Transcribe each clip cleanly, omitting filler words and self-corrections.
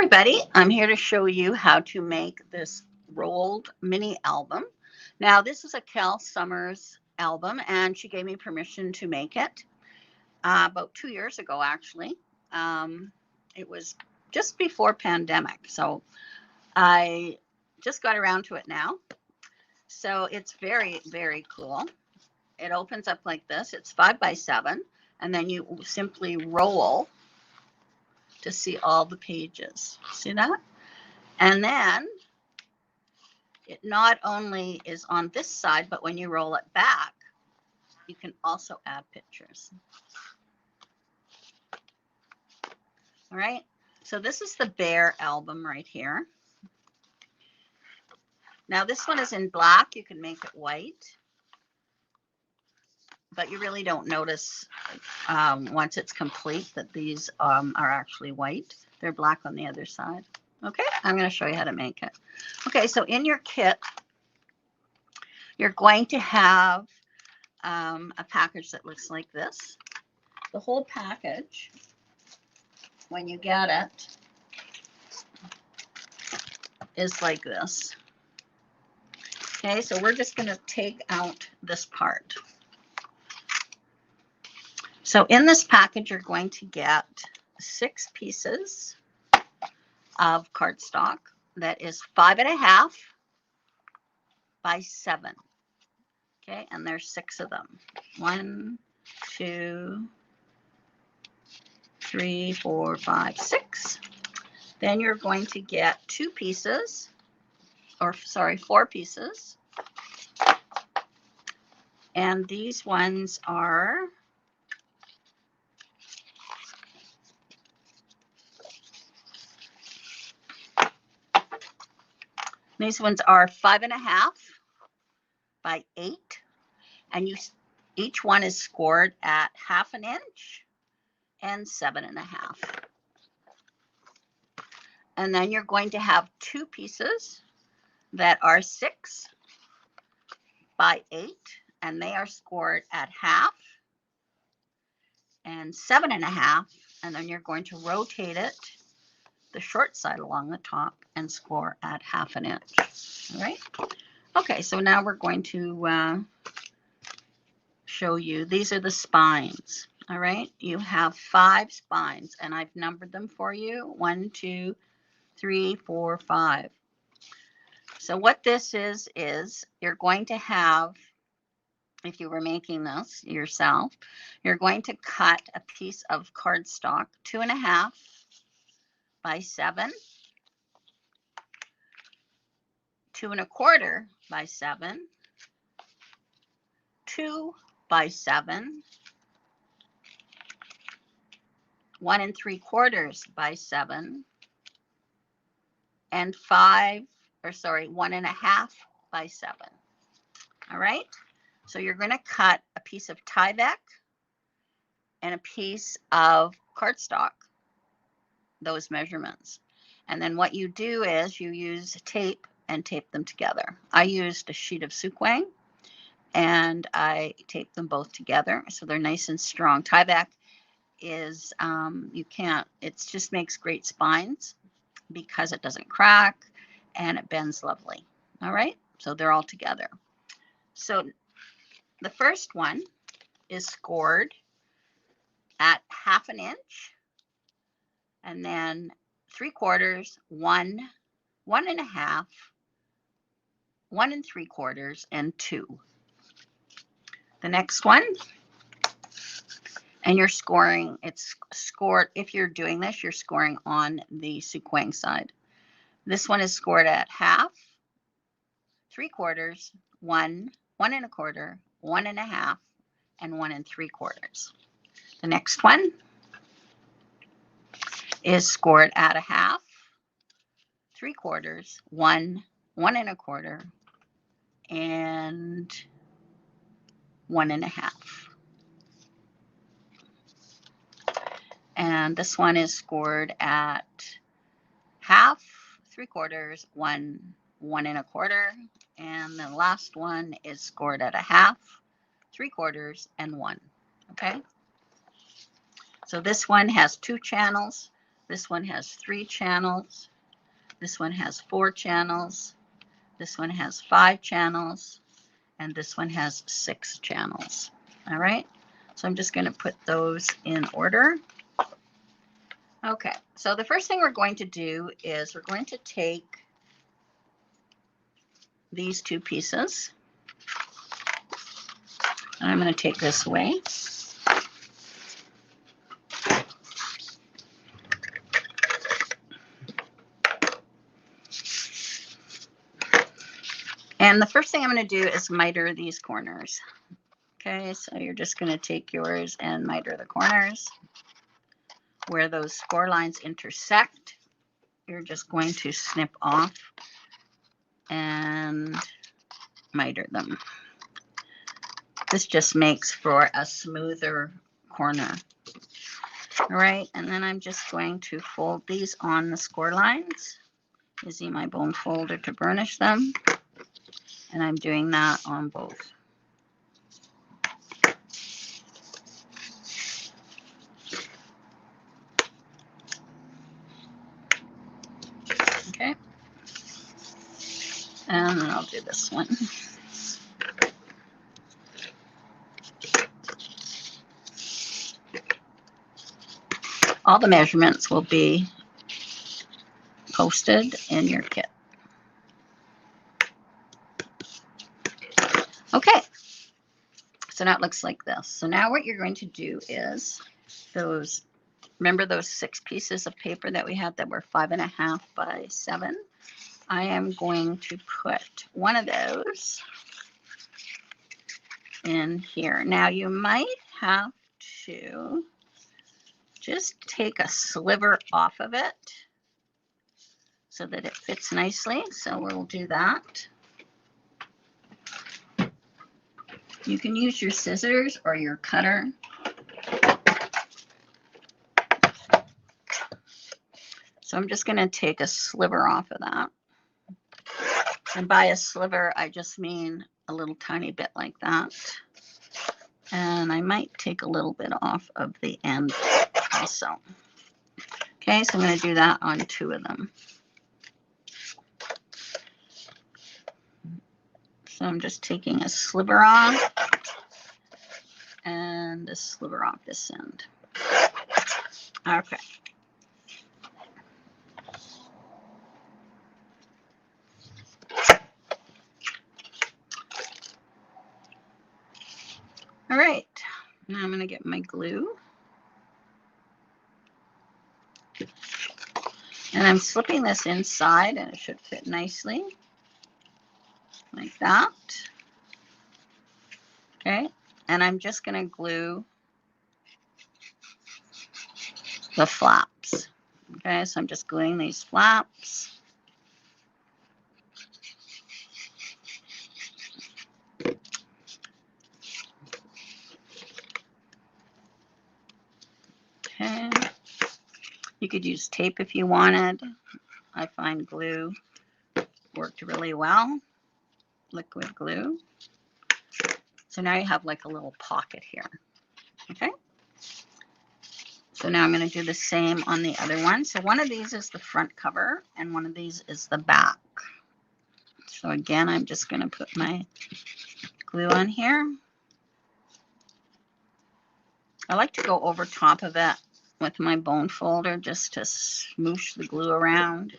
everybody, I'm here to show you how to make this rolled mini album. Now this is a Cal Summers album and she gave me permission to make it about 2 years ago actually. It was just before pandemic, so I just got around to it now. So it's very, very cool. It opens up like this. It's 5 by 7 and then you simply roll to see all the pages. See that? And then it not only is on this side, but when you roll it back, you can also add pictures. All right. So this is the Bear album right here. Now this one is in black. You can make it white, but you really don't notice once it's complete that these are actually white. They're black on the other side. Okay, I'm going to show you how to make it. Okay, so in your kit, you're going to have a package that looks like this. The whole package, when you get it, is like this. Okay, so we're just going to take out this part. So in this package, you're going to get 6 pieces of cardstock that is 5.5 by 7. Okay, and there's 6 of them. 1, 2, 3, 4, 5, 6. Then you're going to get 2 pieces, or sorry, 4 pieces. And these ones are these ones are 5.5 by 8, and each one is scored at 1/2 inch and 7.5. And then you're going to have 2 pieces that are 6 by 8, and they are scored at 1/2 and 7.5. And then you're going to rotate it the short side along the top and score at 1/2 inch. All right. Okay, so now we're going to show you. These are the spines. All right. You have 5 spines, and I've numbered them for you. 1, 2, 3, 4, 5. So what this is you're going to have, if you were making this yourself, you're going to cut a piece of cardstock 2.5 by 7, 2.25 by 7, 2 by 7, 1.75 by 7, and 1.5 by 7. All right. So you're going to cut a piece of Tyvek and a piece of cardstock, those measurements. And then what you do is you use tape and tape them together. I used a sheet of Suquang and I taped them both together so they're nice and strong. Tyvek is, it just makes great spines because it doesn't crack and it bends lovely. All right, so they're all together. So the first one is scored at 1/2 inch, and then 3/4, 1, 1.5, 1.75, and 2. The next one, and you're scoring, it's scored, if you're doing this, you're scoring on the Suquang side. This one is scored at 1/2, 3/4, 1, 1.25, 1.5, and 1.75. The next one is scored at 1/2, 3/4, 1, 1.25, and 1.5. And this one is scored at 1/2, 3/4, 1, 1.25, and the last one is scored at 1/2, 3/4, and 1. Okay. So this one has 2 channels. This one has 3 channels. This one has 4 channels. This one has 5 channels. And this one has 6 channels. All right. So I'm just going to put those in order. Okay. So the first thing we're going to do is we're going to take these 2 pieces. And I'm going to take this away. And the first thing I'm going to do is miter these corners. Okay, so you're just going to take yours and miter the corners. Where those score lines intersect, you're just going to snip off and miter them. This just makes for a smoother corner. All right, and then I'm just going to fold these on the score lines using my bone folder to burnish them. And I'm doing that on both. Okay. And then I'll do this one. All the measurements will be posted in your kit. Okay, so now it looks like this. So now what you're going to do is remember those 6 pieces of paper that we had that were 5.5 by 7? I am going to put one of those in here. Now you might have to just take a sliver off of it so that it fits nicely. So we'll do that. You can use your scissors or your cutter. So I'm just going to take a sliver off of that. And by a sliver, I just mean a little tiny bit like that. And I might take a little bit off of the end also. Okay, so I'm going to do that on 2 of them. So I'm just taking a sliver off and a sliver off this end. Okay. All right. Now I'm going to get my glue. And I'm slipping this inside and it should fit nicely. Like that. Okay. And I'm just going to glue the flaps. Okay, so I'm just gluing these flaps. Okay. You could use tape if you wanted. I find glue worked really well. Liquid glue. So now you have like a little pocket here. Okay. So now I'm going to do the same on the other one. So one of these is the front cover and one of these is the back. So again, I'm just going to put my glue on here. I like to go over top of it with my bone folder just to smoosh the glue around.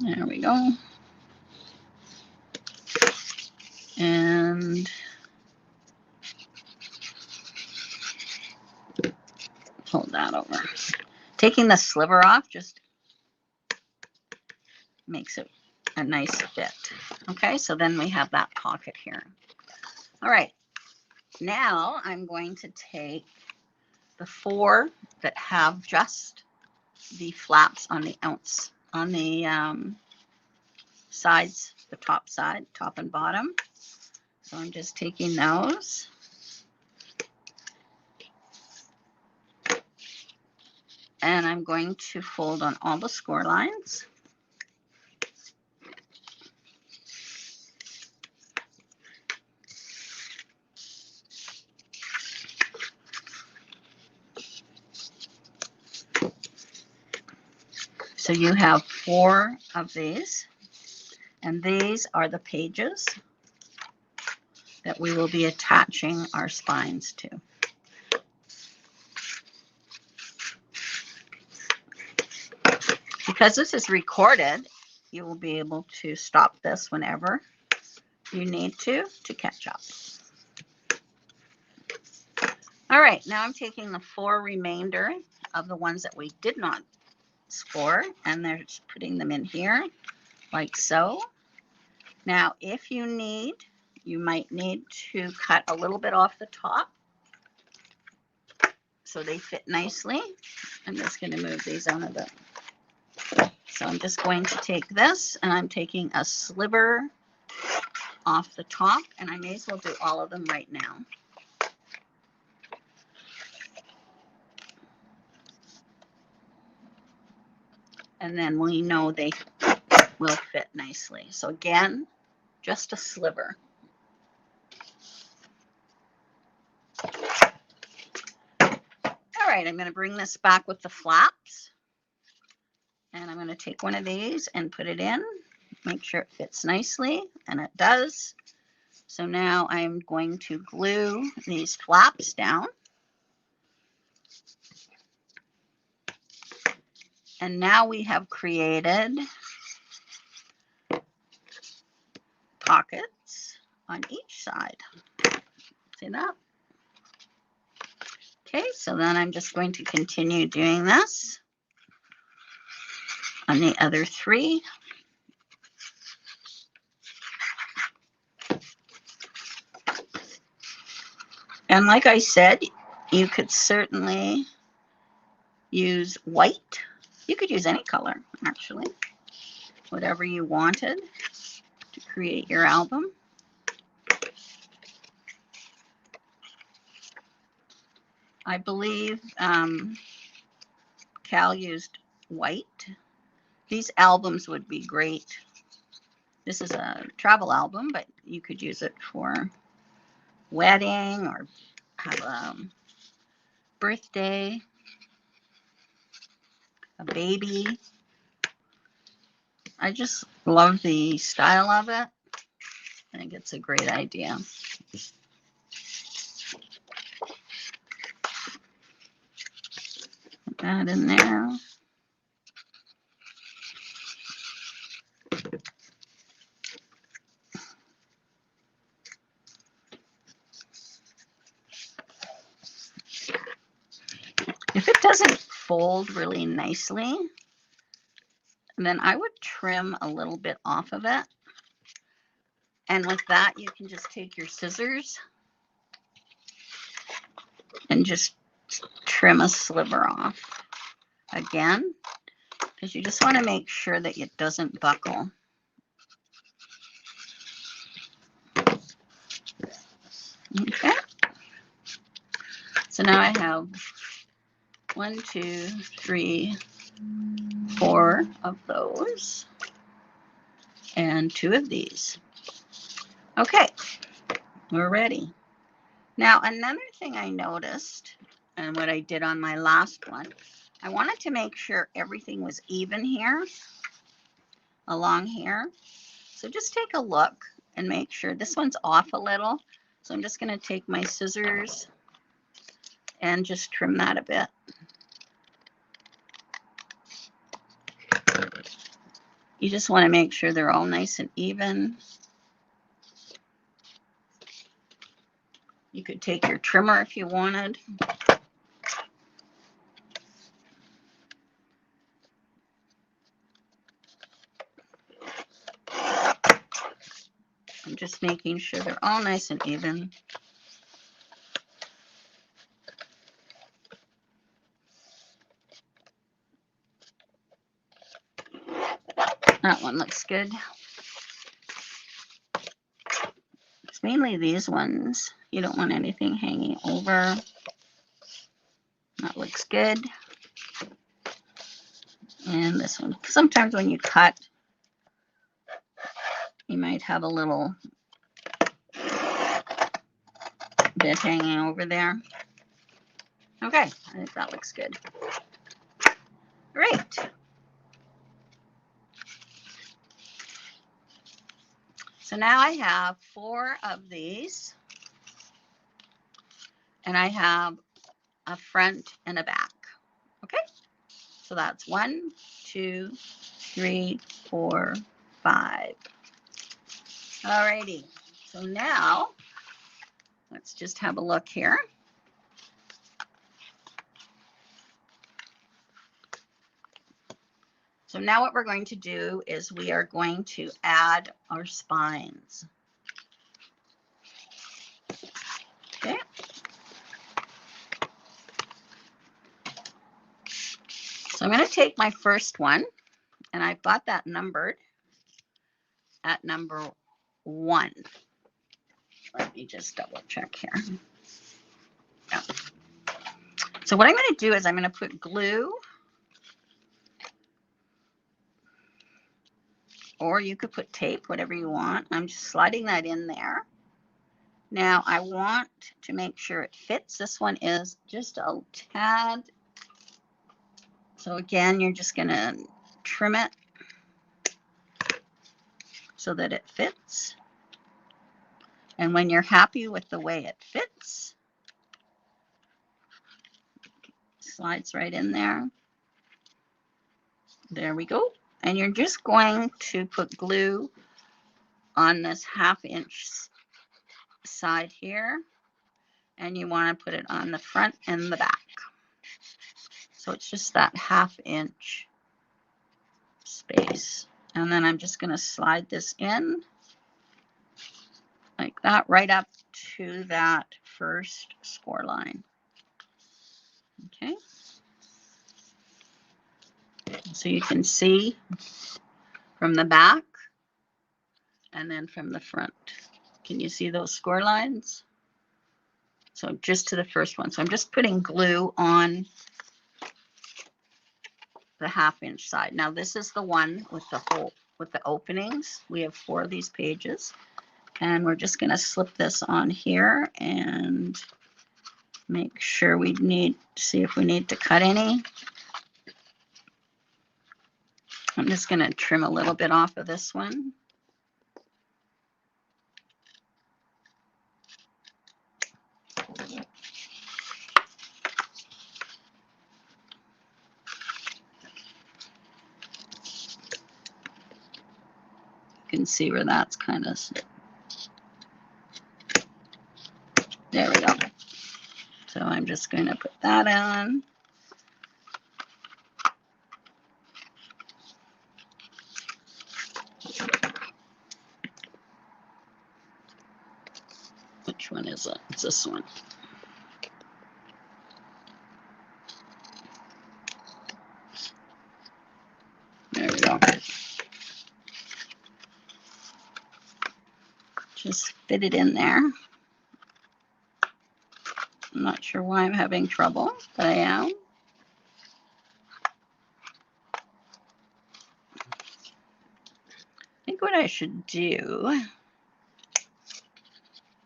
There we go. And fold that over. Taking the sliver off just makes it a nice fit. Okay, so then we have that pocket here. All right, now I'm going to take the 4 that have just the flaps on the sides, the top side, top and bottom. So I'm just taking those. And I'm going to fold on all the score lines. So you have 4 of these, and these are the pages that we will be attaching our spines to. Because this is recorded, you will be able to stop this whenever you need to catch up. All right, now I'm taking the 4 remainder of the ones that we did not score, and they're just putting them in here like so. Now, if you need, you might need to cut a little bit off the top so they fit nicely. I'm just going to move these out of the... So I'm just going to take this, and I'm taking a sliver off the top, and I may as well do all of them right now. And then we know they will fit nicely. So again, just a sliver. All right, I'm going to bring this back with the flaps. And I'm going to take one of these and put it in, make sure it fits nicely, and it does. So now I'm going to glue these flaps down. And now we have created pockets on each side. See that? Okay, so then I'm just going to continue doing this on the other 3. And like I said, you could certainly use white. You could use any color, actually, whatever you wanted to create your album. I believe Cal used white. These albums would be great. This is a travel album, but you could use it for wedding or have a birthday, a baby. I just love the style of it. I think it's a great idea. Put that in there. If it doesn't fold really nicely, then I would trim a little bit off of it. And with that, you can just take your scissors and just trim a sliver off again, because you just want to make sure that it doesn't buckle. Okay. So now I have 1, 2, 3, 4 of those and 2 of these. Okay, we're ready. Now, another thing I noticed, and what I did on my last one, I wanted to make sure everything was even here, along here. So just take a look and make sure. This one's off a little. So I'm just going to take my scissors and just trim that a bit. You just want to make sure they're all nice and even. You could take your trimmer if you wanted. I'm just making sure they're all nice and even. That one looks good. It's mainly these ones. You don't want anything hanging over. That looks good. And this one. Sometimes when you cut, you might have a little bit hanging over there. Okay, I think that looks good. Great. So now I have 4 of these, and I have a front and a back. Okay, so that's 1, 2, 3, 4, 5. Alrighty, so now let's just have a look here. So now what we're going to do is we are going to add our spines. Okay. So I'm going to take my first one, and I've got that numbered at number 1. Let me just double check here. Yeah. So what I'm going to do is I'm going to put glue, or you could put tape, whatever you want. I'm just sliding that in there. Now I want to make sure it fits. This one is just a tad. So again, you're just going to trim it so that it fits. And when you're happy with the way it fits, slides right in there. There we go. And you're just going to put glue on this 1/2 inch side here. And you want to put it on the front and the back. So it's just that 1/2 inch space. And then I'm just going to slide this in like that, right up to that first score line. Okay. So you can see from the back and then from the front. Can you see those score lines? So just to the first one. So I'm just putting glue on the 1/2 inch side. Now this is the one with the hole, with the openings. We have 4 of these pages, and we're just going to slip this on here and make sure we need, see if we need to cut any. I'm just going to trim a little bit off of this one. You can see where that's kind of, there we go. So I'm just going to put that on. Which one is it? It's this one. There we go. Just fit it in there. I'm not sure why I'm having trouble, but I am. I think what I should do,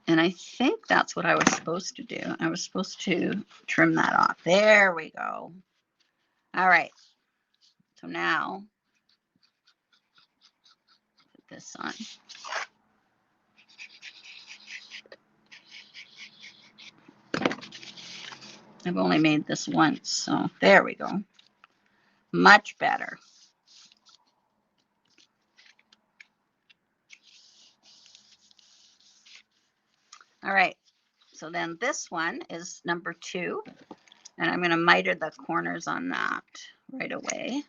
and I think that's what I was supposed to do. I was supposed to trim that off. There we go. All right. So now, put this on. I've only made this once, so there we go. Much better. All right. So then this one is number 2, and I'm going to miter the corners on that right away.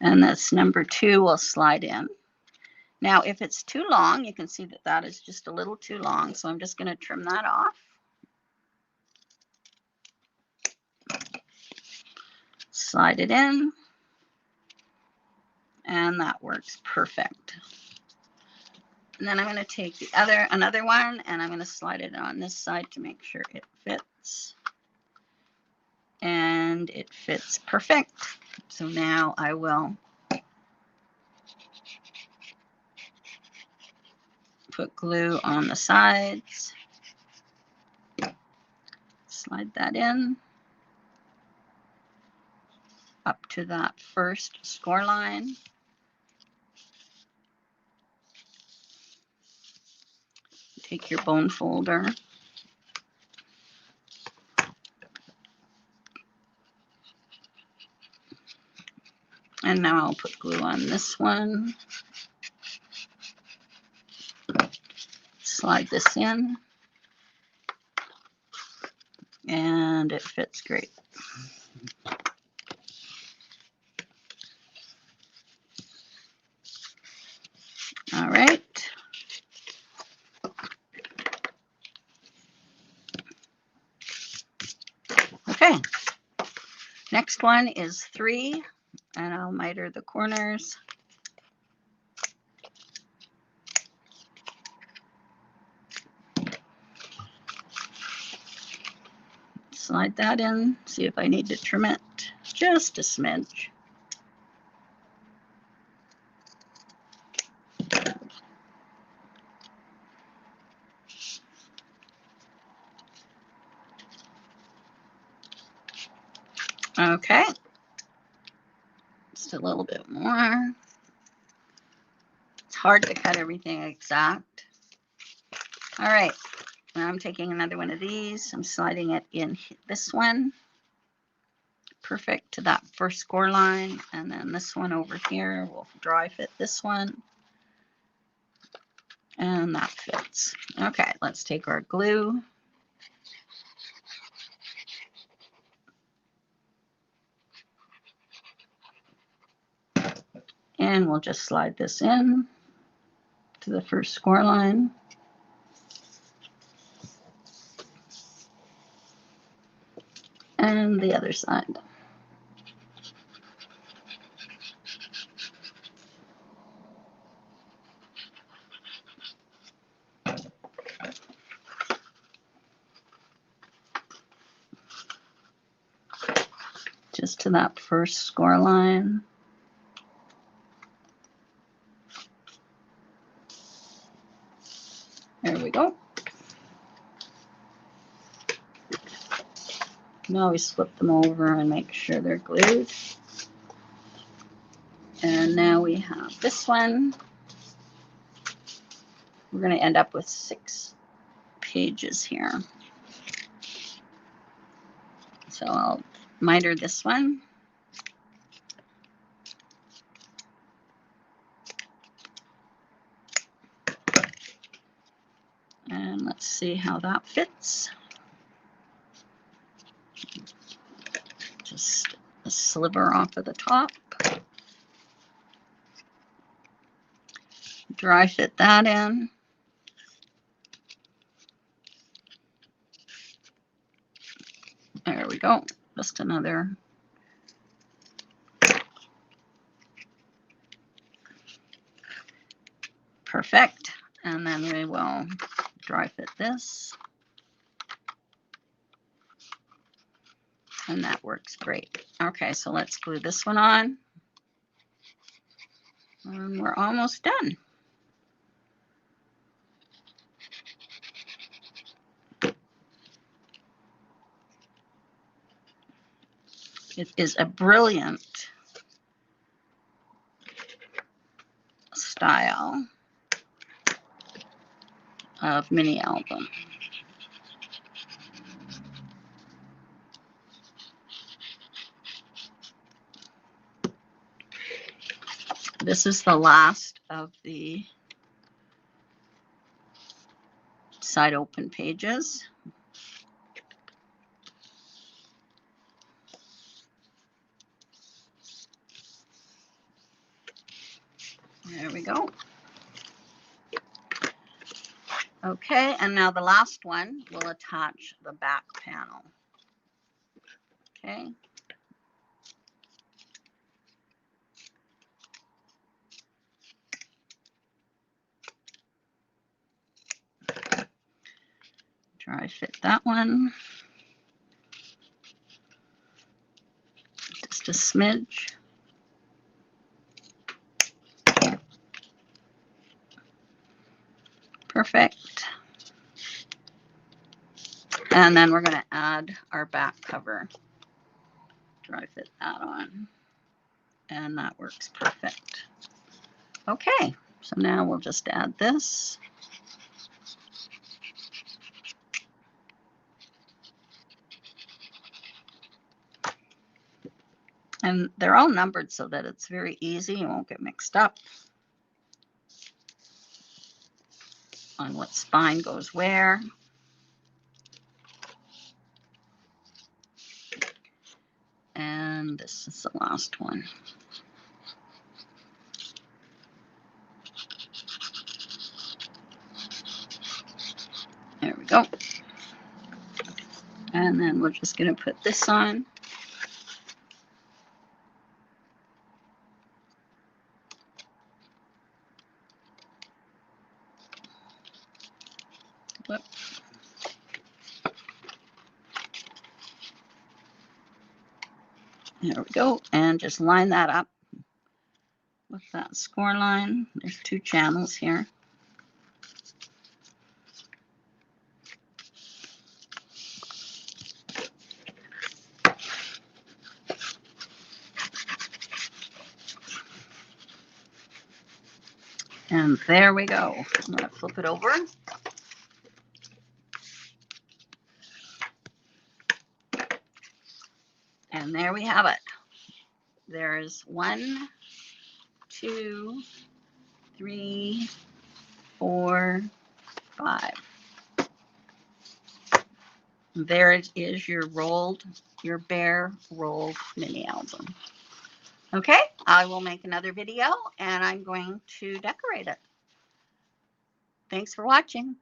And this number 2 will slide in. Now, if it's too long, you can see that that is just a little too long. So I'm just going to trim that off. Slide it in. And that works perfect. And then I'm going to take the another one, and I'm going to slide it on this side to make sure it fits. And it fits perfect. So now I will put glue on the sides. Slide that in. to that first score line. Take your bone folder. And now I'll put glue on this one. Slide this in. And it fits great. All right. Okay. Next one is 3, and I'll miter the corners. Slide that in, see if I need to trim it just a smidge. Okay, just a little bit more. It's hard to cut everything exact. All right, now I'm taking another one of these. I'm sliding it in this one. Perfect to that first score line. And then this one over here will dry fit this one. And that fits. Okay, let's take our glue. And we'll just slide this in to the first score line. And the other side. Just to that first score line. There we go. You can always flip them over and make sure they're glued. And now we have this one. We're going to end up with 6 pages here. So I'll miter this one. And let's see how that fits. Just a sliver off of the top. Dry fit that in. There we go. Just another. Perfect. And then we will dry fit this. And that works great. Okay, so let's glue this one on. And we're almost done. It is a brilliant style of mini album. This is the last of the side open pages. There we go. Okay, and now the last one will attach the back panel. Okay. Dry fit that one. Just a smidge. Perfect. And then we're going to add our back cover. Dry fit that on. And that works perfect. Okay, so now we'll just add this. And they're all numbered so that it's very easy. You won't get mixed up on what spine goes where. And this is the last one. There we go. And then we're just going to put this on. Whoop. There we go. And just line that up with that score line. There's 2 channels here. And there we go. I'm going to flip it over. And there we have it. There's 1, 2, 3, 4, 5. There it is, your Bear rolled mini album. Okay, I will make another video and I'm going to decorate it. Thanks for watching.